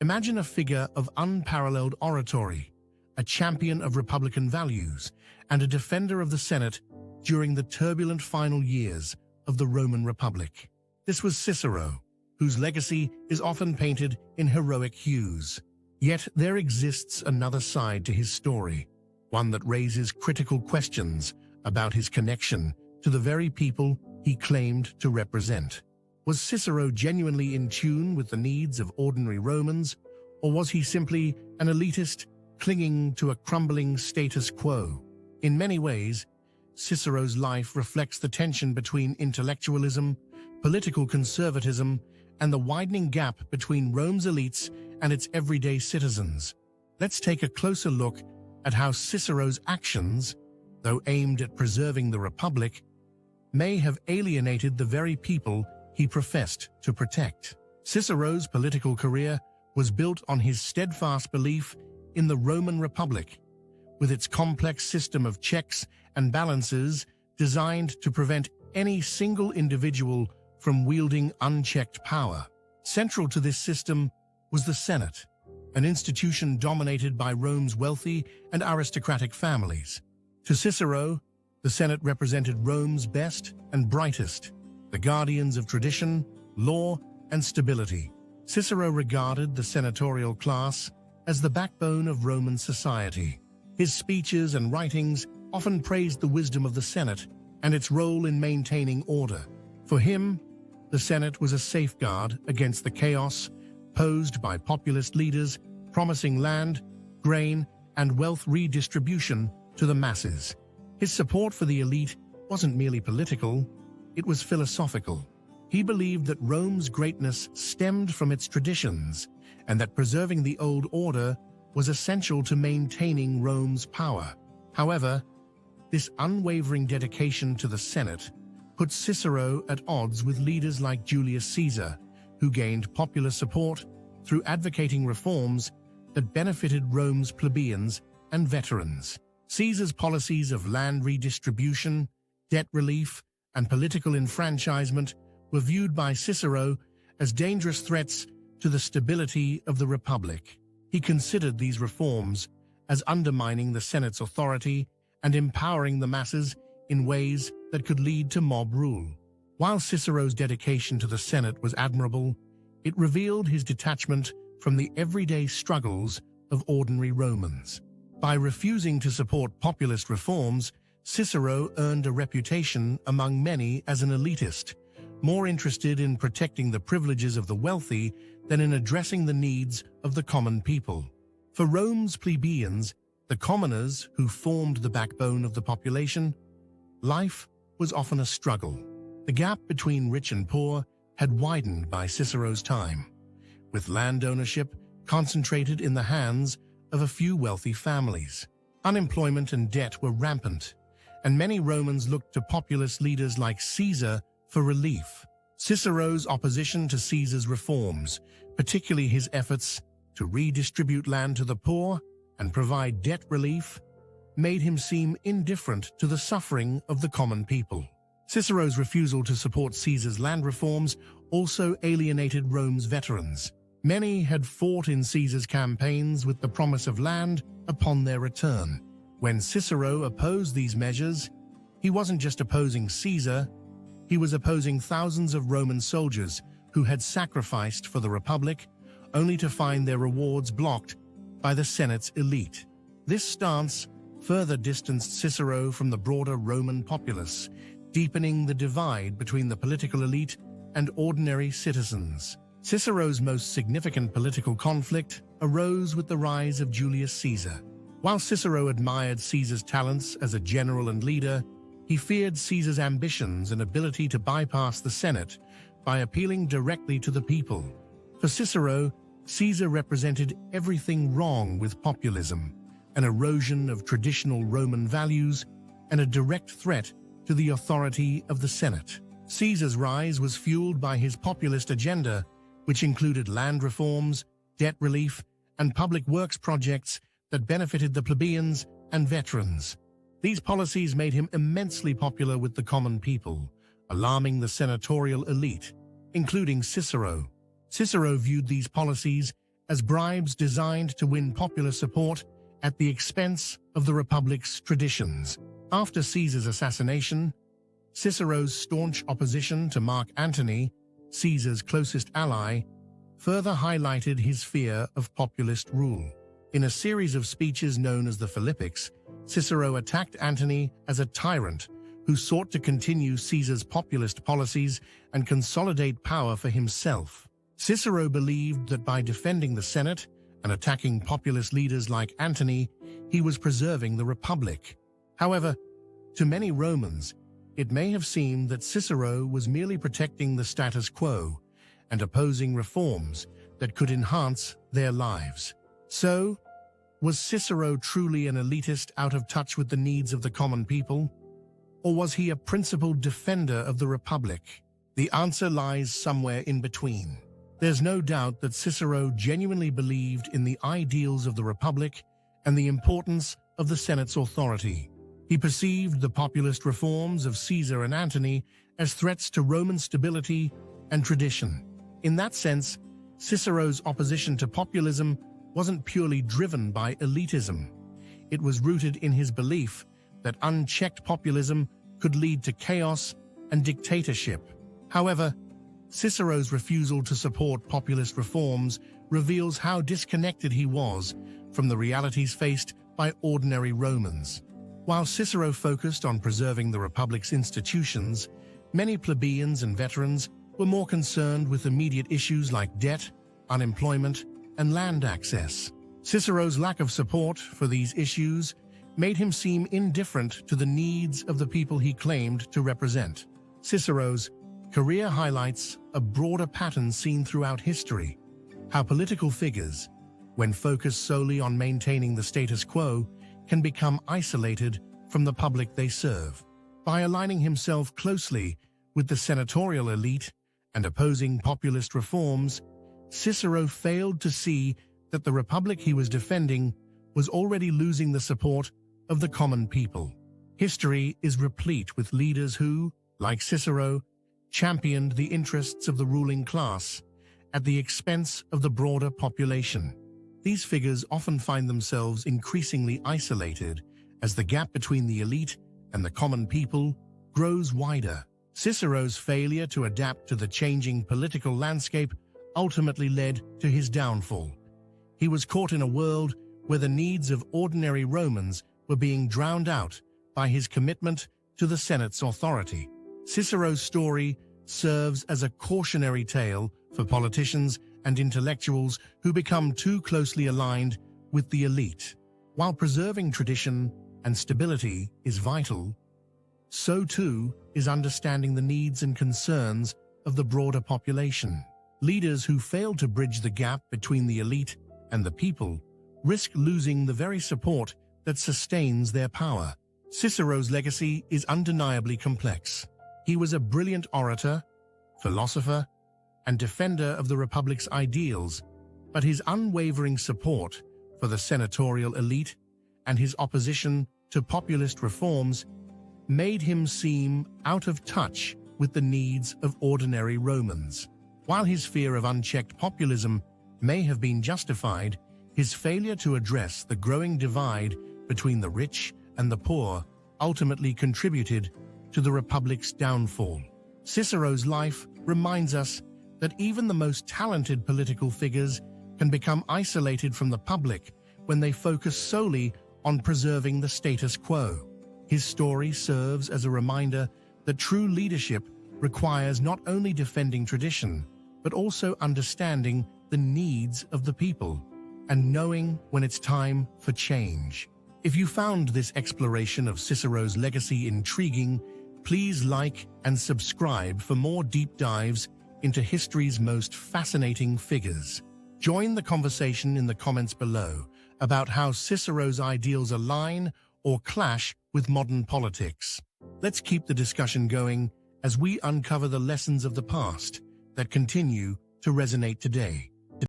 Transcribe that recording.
Imagine a figure of unparalleled oratory, a champion of republican values, and a defender of the Senate during the turbulent final years of the Roman Republic. This was Cicero, whose legacy is often painted in heroic hues. Yet there exists another side to his story, one that raises critical questions about his connection to the very people he claimed to represent. Was Cicero genuinely in tune with the needs of ordinary Romans, or was he simply an elitist clinging to a crumbling status quo? In many ways, Cicero's life reflects the tension between intellectualism, political conservatism, and the widening gap between Rome's elites and its everyday citizens. Let's take a closer look at how Cicero's actions, though aimed at preserving the Republic, may have alienated the very people he professed to protect. Cicero's political career was built on his steadfast belief in the Roman Republic, with its complex system of checks and balances designed to prevent any single individual from wielding unchecked power. Central to this system was the Senate, an institution dominated by Rome's wealthy and aristocratic families. To Cicero, the Senate represented Rome's best and brightest, the guardians of tradition, law, and stability. Cicero regarded the senatorial class as the backbone of Roman society. His speeches and writings often praised the wisdom of the Senate and its role in maintaining order. For him, the Senate was a safeguard against the chaos posed by populist leaders promising land, grain, and wealth redistribution to the masses. His support for the elite wasn't merely political, it was philosophical. He believed that Rome's greatness stemmed from its traditions, and that preserving the old order was essential to maintaining Rome's power. However, this unwavering dedication to the Senate put Cicero at odds with leaders like Julius Caesar, who gained popular support through advocating reforms that benefited Rome's plebeians and veterans. Caesar's policies of land redistribution, debt relief, and political enfranchisement were viewed by Cicero as dangerous threats to the stability of the Republic. He considered these reforms as undermining the Senate's authority and empowering the masses in ways that could lead to mob rule. While Cicero's dedication to the Senate was admirable, it revealed his detachment from the everyday struggles of ordinary Romans. By refusing to support populist reforms, Cicero earned a reputation among many as an elitist, more interested in protecting the privileges of the wealthy than in addressing the needs of the common people. For Rome's plebeians, the commoners who formed the backbone of the population, life was often a struggle. The gap between rich and poor had widened by Cicero's time, with land ownership concentrated in the hands of a few wealthy families. Unemployment and debt were rampant, and many Romans looked to populist leaders like Caesar for relief. Cicero's opposition to Caesar's reforms, particularly his efforts to redistribute land to the poor and provide debt relief, made him seem indifferent to the suffering of the common people. Cicero's refusal to support Caesar's land reforms also alienated Rome's veterans. Many had fought in Caesar's campaigns with the promise of land upon their return. When Cicero opposed these measures, he wasn't just opposing Caesar, he was opposing thousands of Roman soldiers who had sacrificed for the Republic, only to find their rewards blocked by the Senate's elite. This stance further distanced Cicero from the broader Roman populace, deepening the divide between the political elite and ordinary citizens. Cicero's most significant political conflict arose with the rise of Julius Caesar. While Cicero admired Caesar's talents as a general and leader, he feared Caesar's ambitions and ability to bypass the Senate by appealing directly to the people. For Cicero, Caesar represented everything wrong with populism, an erosion of traditional Roman values, and a direct threat to the authority of the Senate. Caesar's rise was fueled by his populist agenda, which included land reforms, debt relief, and public works projects that benefited the plebeians and veterans. These policies made him immensely popular with the common people, alarming the senatorial elite, including Cicero. Cicero viewed these policies as bribes designed to win popular support at the expense of the Republic's traditions. After Caesar's assassination, Cicero's staunch opposition to Mark Antony, Caesar's closest ally, further highlighted his fear of populist rule. In a series of speeches known as the Philippics, Cicero attacked Antony as a tyrant who sought to continue Caesar's populist policies and consolidate power for himself. Cicero believed that by defending the Senate and attacking populist leaders like Antony, he was preserving the Republic. However, to many Romans, it may have seemed that Cicero was merely protecting the status quo and opposing reforms that could enhance their lives. So, was Cicero truly an elitist out of touch with the needs of the common people? Or was he a principled defender of the Republic? The answer lies somewhere in between. There's no doubt that Cicero genuinely believed in the ideals of the Republic and the importance of the Senate's authority. He perceived the populist reforms of Caesar and Antony as threats to Roman stability and tradition. In that sense, Cicero's opposition to populism wasn't purely driven by elitism. It was rooted in his belief that unchecked populism could lead to chaos and dictatorship. However, Cicero's refusal to support populist reforms reveals how disconnected he was from the realities faced by ordinary Romans. While Cicero focused on preserving the Republic's institutions, many plebeians and veterans were more concerned with immediate issues like debt, unemployment, and land access. Cicero's lack of support for these issues made him seem indifferent to the needs of the people he claimed to represent. Cicero's career highlights a broader pattern seen throughout history: how political figures, when focused solely on maintaining the status quo, can become isolated from the public they serve. By aligning himself closely with the senatorial elite and opposing populist reforms, Cicero failed to see that the republic he was defending was already losing the support of the common people. History is replete with leaders who, like Cicero, championed the interests of the ruling class at the expense of the broader population. These figures often find themselves increasingly isolated as the gap between the elite and the common people grows wider. Cicero's failure to adapt to the changing political landscape ultimately led to his downfall. He was caught in a world where the needs of ordinary Romans were being drowned out by his commitment to the Senate's authority. Cicero's story serves as a cautionary tale for politicians and intellectuals who become too closely aligned with the elite. While preserving tradition and stability is vital, so too is understanding the needs and concerns of the broader population. Leaders who fail to bridge the gap between the elite and the people risk losing the very support that sustains their power. Cicero's legacy is undeniably complex. He was a brilliant orator, philosopher, and defender of the Republic's ideals, but his unwavering support for the senatorial elite and his opposition to populist reforms made him seem out of touch with the needs of ordinary Romans. While his fear of unchecked populism may have been justified, his failure to address the growing divide between the rich and the poor ultimately contributed to the Republic's downfall. Cicero's life reminds us that even the most talented political figures can become isolated from the public when they focus solely on preserving the status quo. His story serves as a reminder that true leadership requires not only defending tradition, but also understanding the needs of the people and knowing when it's time for change. If you found this exploration of Cicero's legacy intriguing, please like and subscribe for more deep dives into history's most fascinating figures. Join the conversation in the comments below about how Cicero's ideals align or clash with modern politics. Let's keep the discussion going as we uncover the lessons of the past that continue to resonate today.